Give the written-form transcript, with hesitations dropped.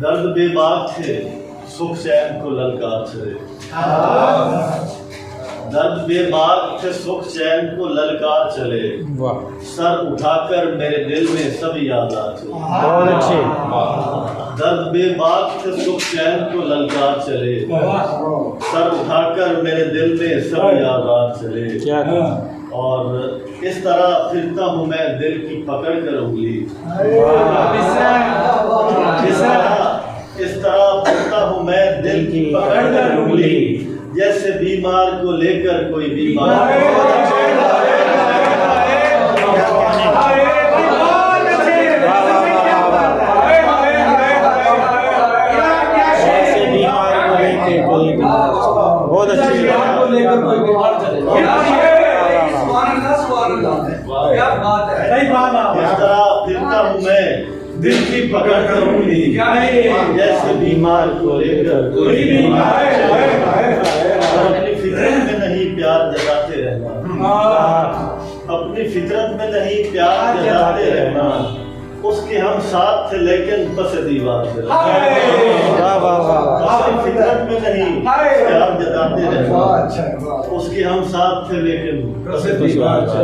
दर्द बेबाक थे सुख चैन को ललकार चले। दर्द बेबाक थे सुख चैन को ललकार चले। सर उठाकर मेरे दिल में सब याद आ चले। बहुत अच्छे। दर्द बेबाक थे सुख चैन को ललकार चले। सर उठाकर मेरे दिल में सब याद आ चले। क्या और इस तरह फिरता हूँ मैं दिल की पकड़ कर उंगली। इस तरह फिरता हूँ मैं दिल की पकड़ कर उंगली, जैसे बीमार को लेकर कोई बीमार। बहुत अच्छी। इस तरह फिरता हूँ मैं दिल की पकड़ कर उंगली, जैसे बीमार को लेकर कोई बीमार। अपनी फितरत में नहीं प्यार जताते रहना। अपनी फितरत में नहीं प्यार जताते रहना। उसके हम साथ थे लेकिन बस दीवार से। अपनी फितरत में नहीं प्यार जताते रहना। उसके हम साथ थे लेकिन बस दीवार से।